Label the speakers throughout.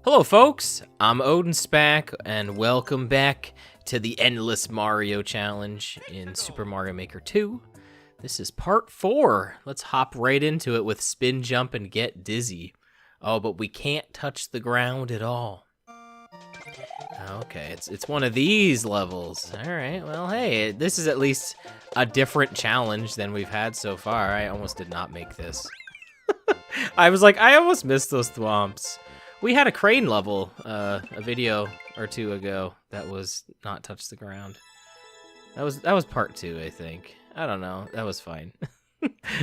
Speaker 1: Hello folks, I'm OdinSpack, and welcome back to the Endless Mario Challenge in Super Mario Maker 2. This is part 4. Let's hop right into it with spin jump and get dizzy. Oh, but we can't touch the ground at all. Okay, it's one of these levels. Alright, well hey, this is at least a different challenge than we've had so far. I almost did not make this. I was like, I almost missed those thwomps. We had a crane level a video or two ago that was not touch the ground. That was part 2, I think. I don't know. That was fine.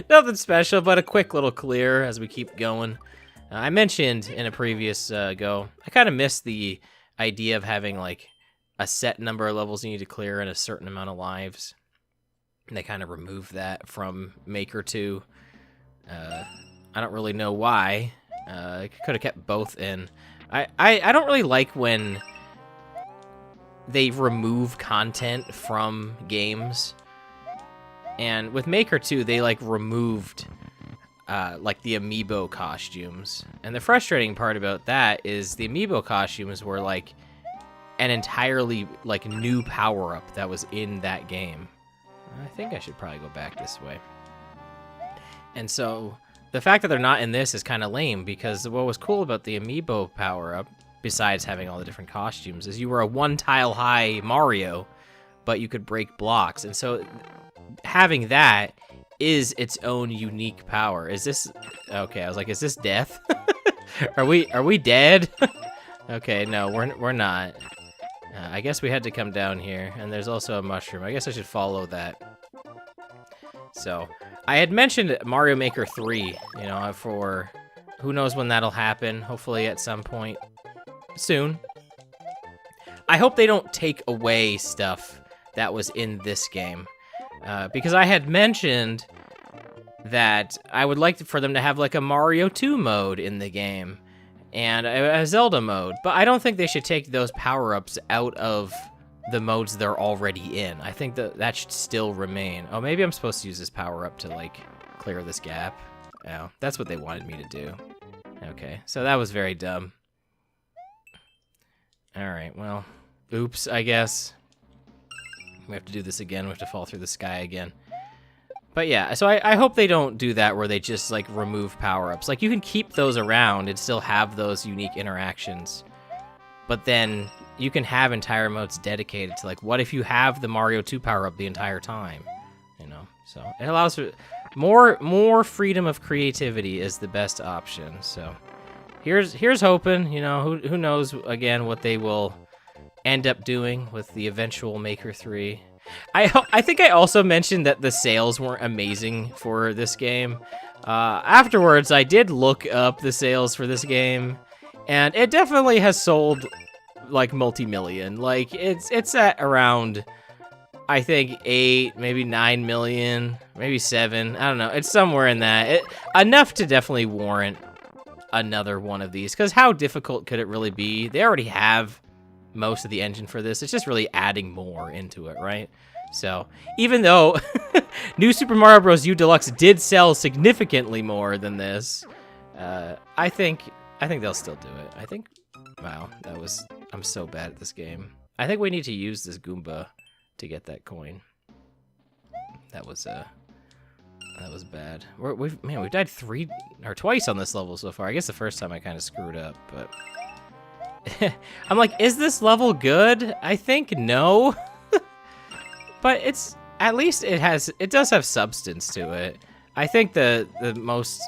Speaker 1: Nothing special, but a quick little clear as we keep going. I mentioned in a previous go, I kind of missed the idea of having like a set number of levels you need to clear and a certain amount of lives. And they kind of removed that from Maker 2. I don't really know why. I could have kept both in. I don't really like when they remove content from games. And with Maker 2, they like removed like the amiibo costumes. And the frustrating part about that is the amiibo costumes were like an entirely like new power-up that was in that game. I think I should probably go back this way. And so the fact that they're not in this is kind of lame, because what was cool about the amiibo power-up, besides having all the different costumes, is you were a one-tile-high Mario, but you could break blocks. And so having that is its own unique power. Is this... Okay, I was like, is this death? Are we dead? Okay, no, we're not. I guess we had to come down here, and there's also a mushroom. I guess I should follow that. So, I had mentioned Mario Maker 3, you know, for who knows when that'll happen, hopefully at some point soon. I hope they don't take away stuff that was in this game, because I had mentioned that I would like for them to have like a Mario 2 mode in the game, and a Zelda mode, but I don't think they should take those power-ups out of the modes they're already in. I think that should still remain. Oh, maybe I'm supposed to use this power-up to, like, clear this gap. Oh, that's what they wanted me to do. Okay, so that was very dumb. Alright, well, oops, I guess. We have to do this again. We have to fall through the sky again. But yeah, so I hope they don't do that where they just, like, remove power-ups. Like, you can keep those around and still have those unique interactions. But then you can have entire modes dedicated to, like, what if you have the Mario 2 power-up the entire time? You know, so it allows for more freedom of creativity is the best option. So here's hoping, you know, who knows, again, what they will end up doing with the eventual Maker 3. I think I also mentioned that the sales weren't amazing for this game. Afterwards, I did look up the sales for this game, and it definitely has sold like multi-million. Like it's at around, I think 8, maybe 9 million, maybe 7. I don't know. It's somewhere in that. Enough to definitely warrant another one of these. Because how difficult could it really be? They already have most of the engine for this. It's just really adding more into it, right? So even though New Super Mario Bros. U Deluxe did sell significantly more than this, I think they'll still do it. I think, wow, I'm so bad at this game. I think we need to use this Goomba to get that coin. That was bad. We've died twice on this level so far. I guess the first time I kind of screwed up, but I'm like, is this level good? I think no. But at least it does have substance to it. I think the most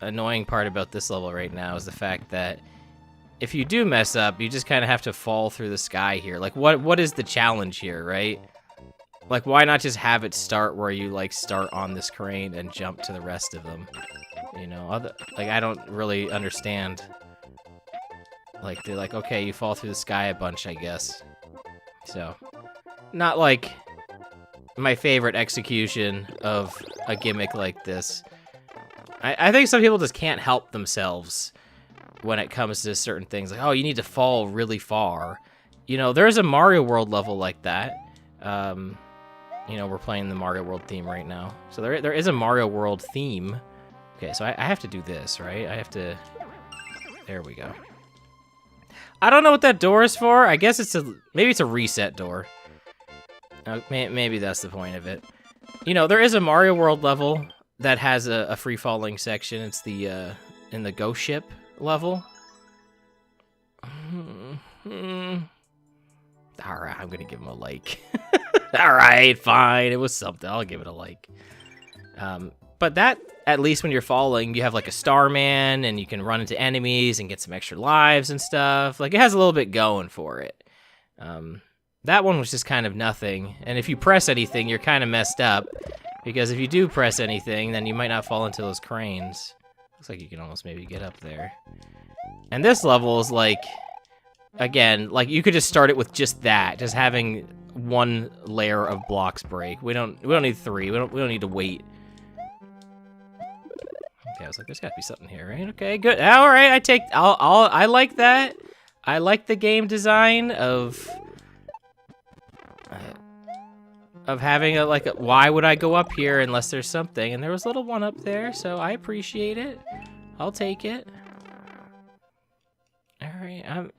Speaker 1: annoying part about this level right now is the fact that if you do mess up, you just kind of have to fall through the sky here. Like, what is the challenge here, right? Like, why not just have it start where you, like, start on this crane and jump to the rest of them? You know, like, I don't really understand. Like, they're like, okay, you fall through the sky a bunch, I guess. So, not, like, my favorite execution of a gimmick like this. I think some people just can't help themselves when it comes to certain things. Like, oh, you need to fall really far. You know, there's a Mario World level like that. You know, we're playing the Mario World theme right now. So there is a Mario World theme. Okay, so I have to do this, right? I have to... There we go. I don't know what that door is for. I guess maybe it's a reset door. Maybe that's the point of it. You know, there is a Mario World level that has a free-falling section. It's the in the ghost ship level. All right, I'm gonna give him a like. All right, fine. It was something. I'll give it a like. But that, at least when you're falling, you have like a Starman, and you can run into enemies and get some extra lives and stuff. Like, it has a little bit going for it. That one was just kind of nothing. And if you press anything, you're kind of messed up. Because if you do press anything, then you might not fall into those cranes. Looks like you can almost maybe get up there. And this level is like, again, like you could just start it with just that, just having one layer of blocks break. We don't need 3. We don't need to wait. Okay, I was like, there's gotta be something here, right? Okay, good. All right, I like that. I like the game design of having why would I go up here unless there's something? And there was a little one up there, so I appreciate it. I'll take it. All right,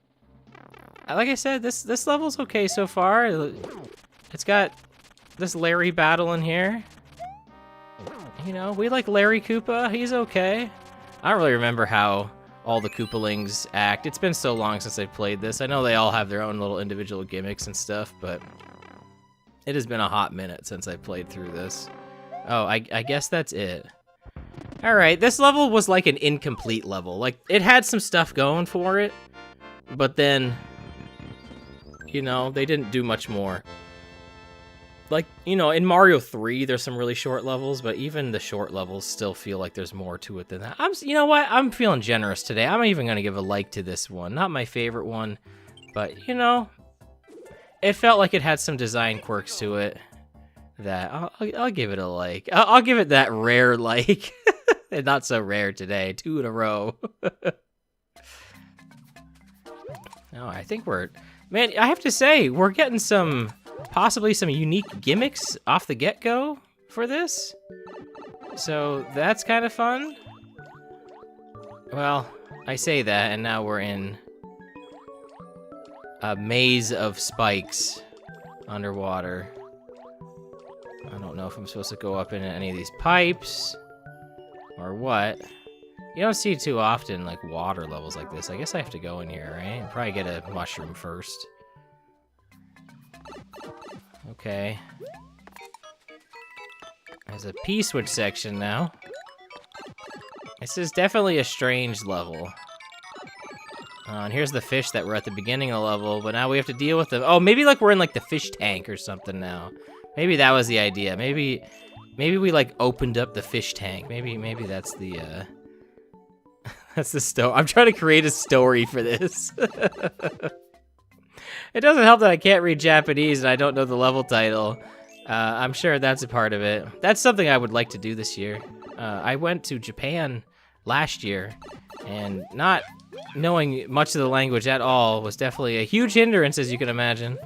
Speaker 1: like I said, this level's okay so far. It's got this Larry battle in here. You know, we like Larry Koopa. He's okay. I don't really remember how all the Koopalings act. It's been so long since I've played this. I know they all have their own little individual gimmicks and stuff, but it has been a hot minute since I played through this. Oh, I guess that's it. All right, this level was like an incomplete level. Like, it had some stuff going for it, but then, you know, they didn't do much more. Like, you know, in Mario 3, there's some really short levels, but even the short levels still feel like there's more to it than that. You know what? I'm feeling generous today. I'm even going to give a like to this one. Not my favorite one, but, you know, it felt like it had some design quirks to it that I'll give it a like. I'll give it that rare like. Not so rare today. 2 in a row. No, I think man, I have to say, we're getting possibly some unique gimmicks off the get-go for this. So that's kind of fun. Well, I say that, and now we're in a maze of spikes underwater. I don't know if I'm supposed to go up into any of these pipes or what. You don't see too often, like, water levels like this. I guess I have to go in here, right? I'll probably get a mushroom first. Okay. There's a P-switch section now. This is definitely a strange level. And here's the fish that were at the beginning of the level, but now we have to deal with them. Oh, maybe like we're in like the fish tank or something now. Maybe that was the idea. Maybe we like opened up the fish tank. Maybe that's the that's the story. I'm trying to create a story for this. It doesn't help that I can't read Japanese and I don't know the level title. I'm sure that's a part of it. That's something I would like to do this year. I went to Japan last year, and not knowing much of the language at all was definitely a huge hindrance, as you can imagine.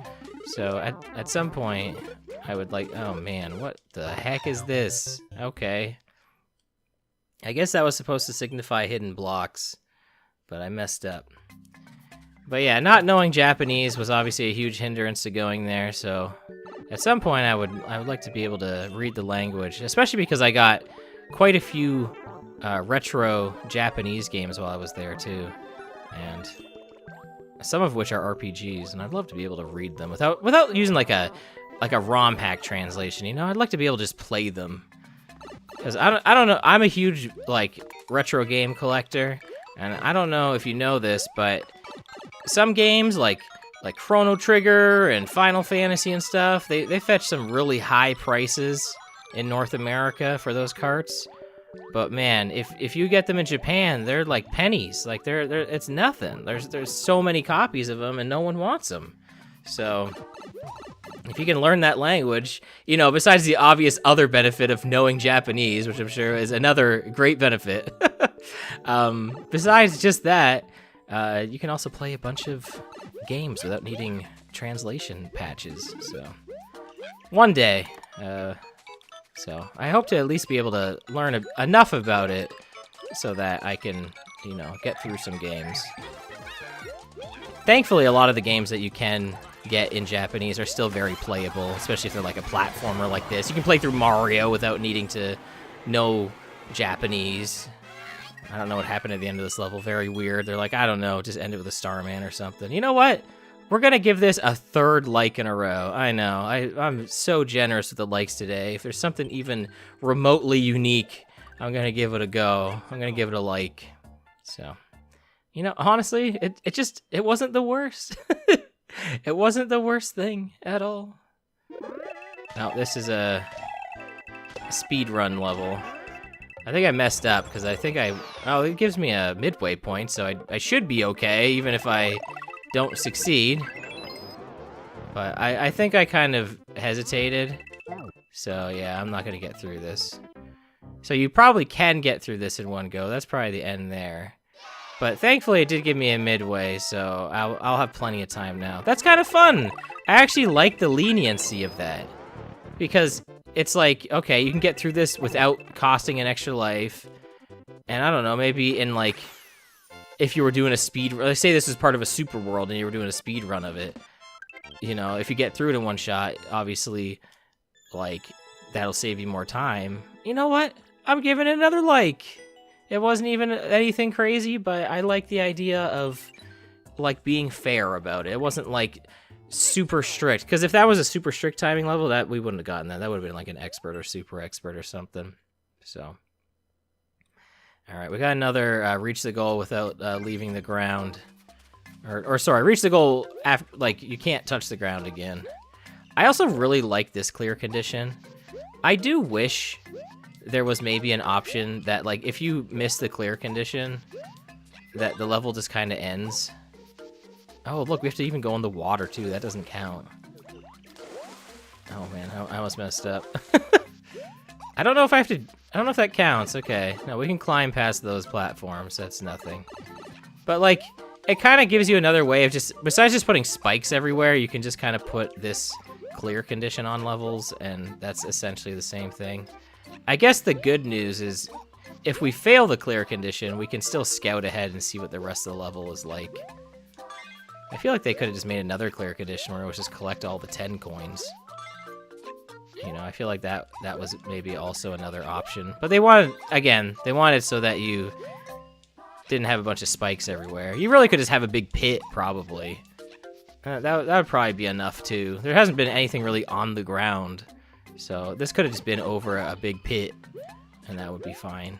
Speaker 1: So at some point, I would like, oh man, what the heck is this? Okay. I guess that was supposed to signify hidden blocks, but I messed up. But yeah, not knowing Japanese was obviously a huge hindrance to going there, so at some point I would like to be able to read the language, especially because I got quite a few retro Japanese games while I was there too, and some of which are RPGs, and I'd love to be able to read them without using like a ROM hack translation. You know, I'd like to be able to just play them, because I don't know. I'm a huge like retro game collector, and I don't know if you know this, but some games like Chrono Trigger and Final Fantasy and stuff, they fetch some really high prices in North America for those carts. But man, if you get them in Japan, they're like pennies. Like they're it's nothing. There's so many copies of them and no one wants them. So if you can learn that language, you know, besides the obvious other benefit of knowing Japanese, which I'm sure is another great benefit. Besides just that, you can also play a bunch of games without needing translation patches. So one day, so I hope to at least be able to learn enough about it so that I can, you know, get through some games. Thankfully, a lot of the games that you can get in Japanese are still very playable, especially if they're like a platformer like this. You can play through Mario without needing to know Japanese. I don't know what happened at the end of this level. Very weird. They're like, I don't know, just end it with a Starman or something. You know what? We're going to give this a 3rd like in a row. I know. I'm so generous with the likes today. If there's something even remotely unique, I'm going to give it a go. I'm going to give it a like. So, you know, honestly, it wasn't the worst. It wasn't the worst thing at all. Now, this is a speed run level. I think I messed up because I think oh, it gives me a midway point, so I should be okay, even if I don't succeed. But I think I kind of hesitated. So yeah, I'm not gonna get through this. So you probably can get through this in one go. That's probably the end there. But thankfully it did give me a midway, so I'll have plenty of time now. That's kind of fun. I actually like the leniency of that. Because it's like, okay, you can get through this without costing an extra life. And I don't know, maybe in like, if you were doing a speed, let's say this is part of a super world and you were doing a speed run of it. You know, if you get through it in one shot, obviously, like, that'll save you more time. You know what? I'm giving it another like. It wasn't even anything crazy, but I like the idea of, like, being fair about it. It wasn't, like, super strict. Because if that was a super strict timing level, that we wouldn't have gotten that. That would have been, like, an expert or super expert or something. So, all right, we got another reach the goal without leaving the ground. Or sorry, reach the goal after, like, you can't touch the ground again. I also really like this clear condition. I do wish there was maybe an option that, like, if you miss the clear condition, that the level just kind of ends. Oh, look, we have to even go in the water, too. That doesn't count. Oh, man, I almost messed up. I don't know if I have to... I don't know if that counts. Okay. No, we can climb past those platforms. That's nothing. But, like, it kind of gives you another way of just... Besides just putting spikes everywhere, you can just kind of put this clear condition on levels, and that's essentially the same thing. I guess the good news is, if we fail the clear condition, we can still scout ahead and see what the rest of the level is like. I feel like they could have just made another clear condition where it was just collect all the 10 coins. You know, I feel like that was maybe also another option. But they wanted, again, they wanted so that you didn't have a bunch of spikes everywhere. You really could just have a big pit, probably. That would probably be enough, too. There hasn't been anything really on the ground. So this could have just been over a big pit, and that would be fine.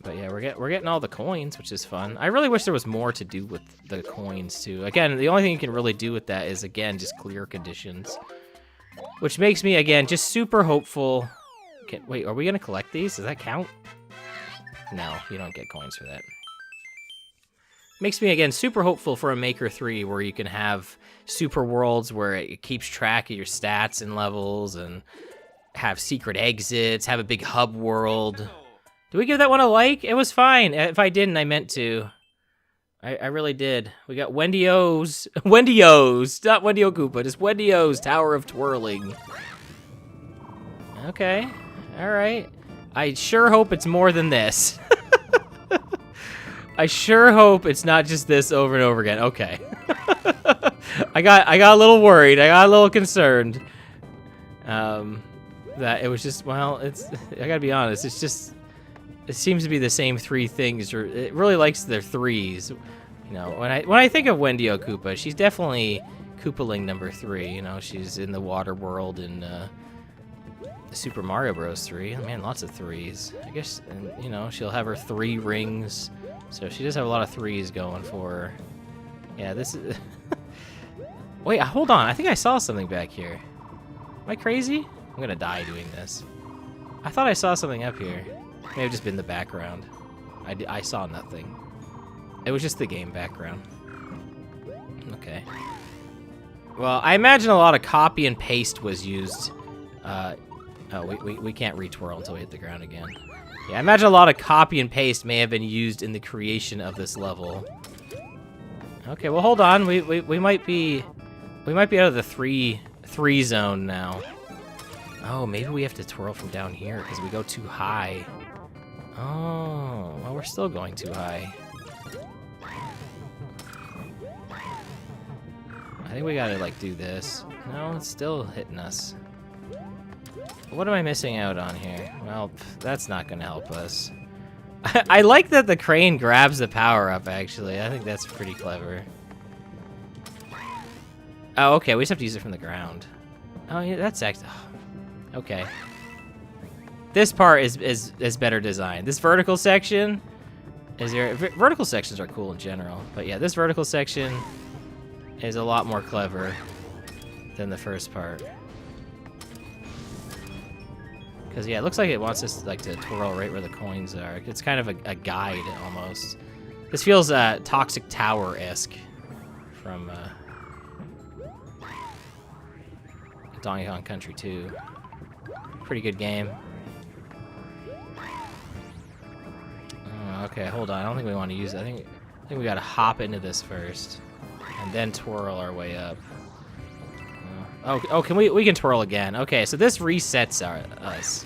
Speaker 1: But yeah, we're getting all the coins, which is fun. I really wish there was more to do with the coins, too. Again, the only thing you can really do with that is, again, just clear conditions. Which makes me, again, just super hopeful. Wait, are we going to collect these? Does that count? No, you don't get coins for that. Makes me, again, super hopeful for a Maker 3 where you can have super worlds where it keeps track of your stats and levels and have secret exits, have a big hub world. Did we give that one a like? It was fine. If I didn't, I meant to. I really did. We got Wendy O's. Wendy O's. Not Wendy O Koopa, just Wendy O's Tower of Twirling. Okay. All right. I sure hope it's more than this. I sure hope it's not just this over and over again. Okay. I got a little worried. I got a little concerned. That it was just, well, I gotta be honest, it's just, it seems to be the same 3 things, or it really likes their 3s. You know, when I think of Wendy O Koopa, she's definitely Koopaling number 3. You know, she's in the water world in Super Mario Bros. 3. Man, lots of 3s. I guess, and, you know, she'll have her 3 rings. So she does have a lot of 3s going for her. Yeah, this is... Wait, hold on. I think I saw something back here. Am I crazy? I'm gonna die doing this. I thought I saw something up here. May have just been the background. I saw nothing. It was just the game background. Okay. Well, I imagine a lot of copy and paste was used. Oh, we can't retwirl until we hit the ground again. Yeah, I imagine a lot of copy and paste may have been used in the creation of this level. Okay, well hold on. We might be out of the three zone now. Oh, maybe we have to twirl from down here because we go too high. Oh, well, we're still going too high. I think we gotta, like, do this. No, it's still hitting us. What am I missing out on here? Well, that's not gonna help us. I like that the crane grabs the power up, actually. I think that's pretty clever. Oh, okay, we just have to use it from the ground. Oh, yeah, that's actually... Okay. This part is better designed. This vertical section is vertical sections are cool in general, but yeah, this vertical section is a lot more clever than the first part. Because yeah, it looks like it wants us like to twirl right where the coins are. It's kind of a guide almost. This feels Toxic Tower-esque from Donkey Kong Country 2. Pretty good game. Okay, hold on. I don't think we want to use it. I think we gotta hop into this first, and then twirl our way up. Oh, we can twirl again. Okay, so this resets us.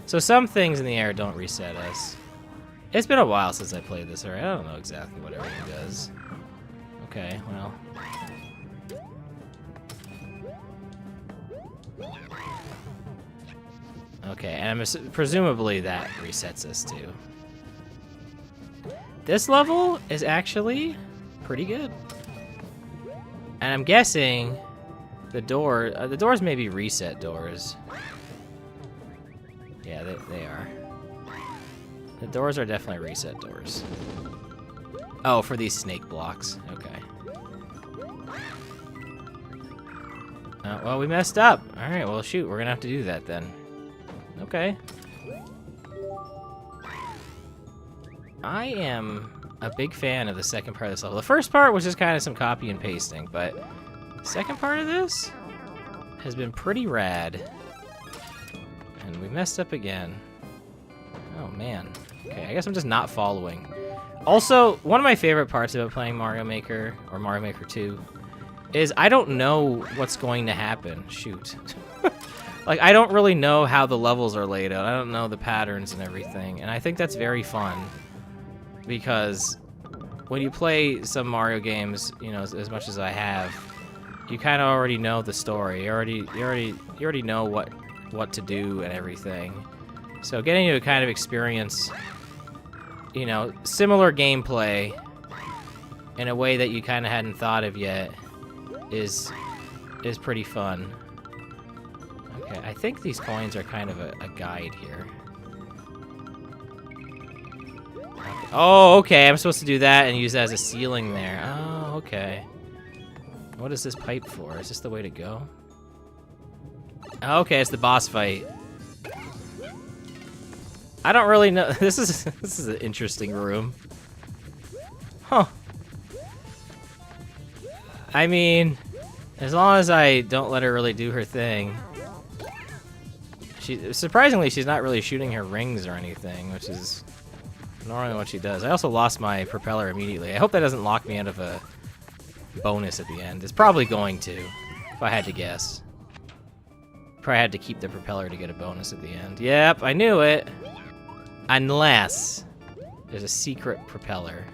Speaker 1: So some things in the air don't reset us. It's been a while since I played this already. I don't know exactly what everything does. Okay, well. Okay, and presumably that resets us too. This level is actually pretty good. And I'm guessing the doors may be reset doors. Yeah, they are. The doors are definitely reset doors. Oh, for these snake blocks. Okay. Well, we messed up. All right, well, shoot, we're gonna have to do that then. Okay. I am a big fan of the second part of this level. The first part was just kind of some copy and pasting, but the second part of this has been pretty rad. And we messed up again. Oh, man. Okay, I guess I'm just not following. Also, one of my favorite parts about playing Mario Maker, or Mario Maker 2, is I don't know what's going to happen. Shoot. Like, I don't really know how the levels are laid out. I don't know the patterns and everything, and I think that's very fun. Because when you play some Mario games, you know, as much as I have, you kind of already know the story. You already know what to do and everything. So getting to kind of experience, you know, similar gameplay in a way that you kind of hadn't thought of yet is pretty fun. Okay, I think these coins are kind of a guide here. Okay. Oh, okay, I'm supposed to do that and use that as a ceiling there. Oh, okay. What is this pipe for? Is this the way to go? Okay, it's the boss fight. I don't really know. This is an interesting room. Huh. I mean, as long as I don't let her really do her thing. Surprisingly, she's not really shooting her rings or anything, which is normally what she does. I also lost my propeller immediately. I hope that doesn't lock me out of a bonus at the end. It's probably going to, if I had to guess. Probably had to keep the propeller to get a bonus at the end. Yep, I knew it. Unless there's a secret propeller.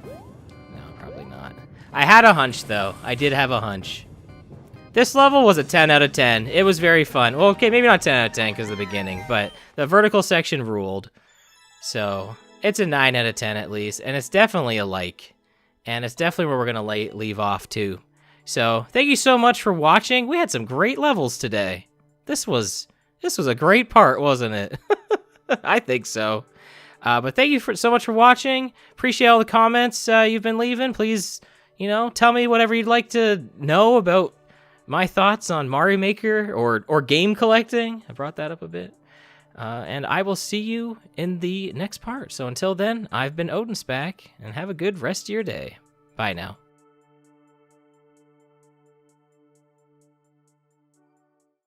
Speaker 1: No, probably not. I had a hunch, though. I did have a hunch. This level was a 10 out of 10. It was very fun. Well, okay, maybe not 10 out of 10 because of the beginning, but the vertical section ruled. So it's a 9 out of 10 at least, and it's definitely a like. And it's definitely where we're going to leave off, too. So thank you so much for watching. We had some great levels today. This was a great part, wasn't it? I think so. But thank you so much for watching. Appreciate all the comments you've been leaving. Please, you know, tell me whatever you'd like to know about my thoughts on Mario Maker or game collecting. I brought that up a bit. And I will see you in the next part. So until then, I've been OdinSpack, and have a good rest of your day. Bye now.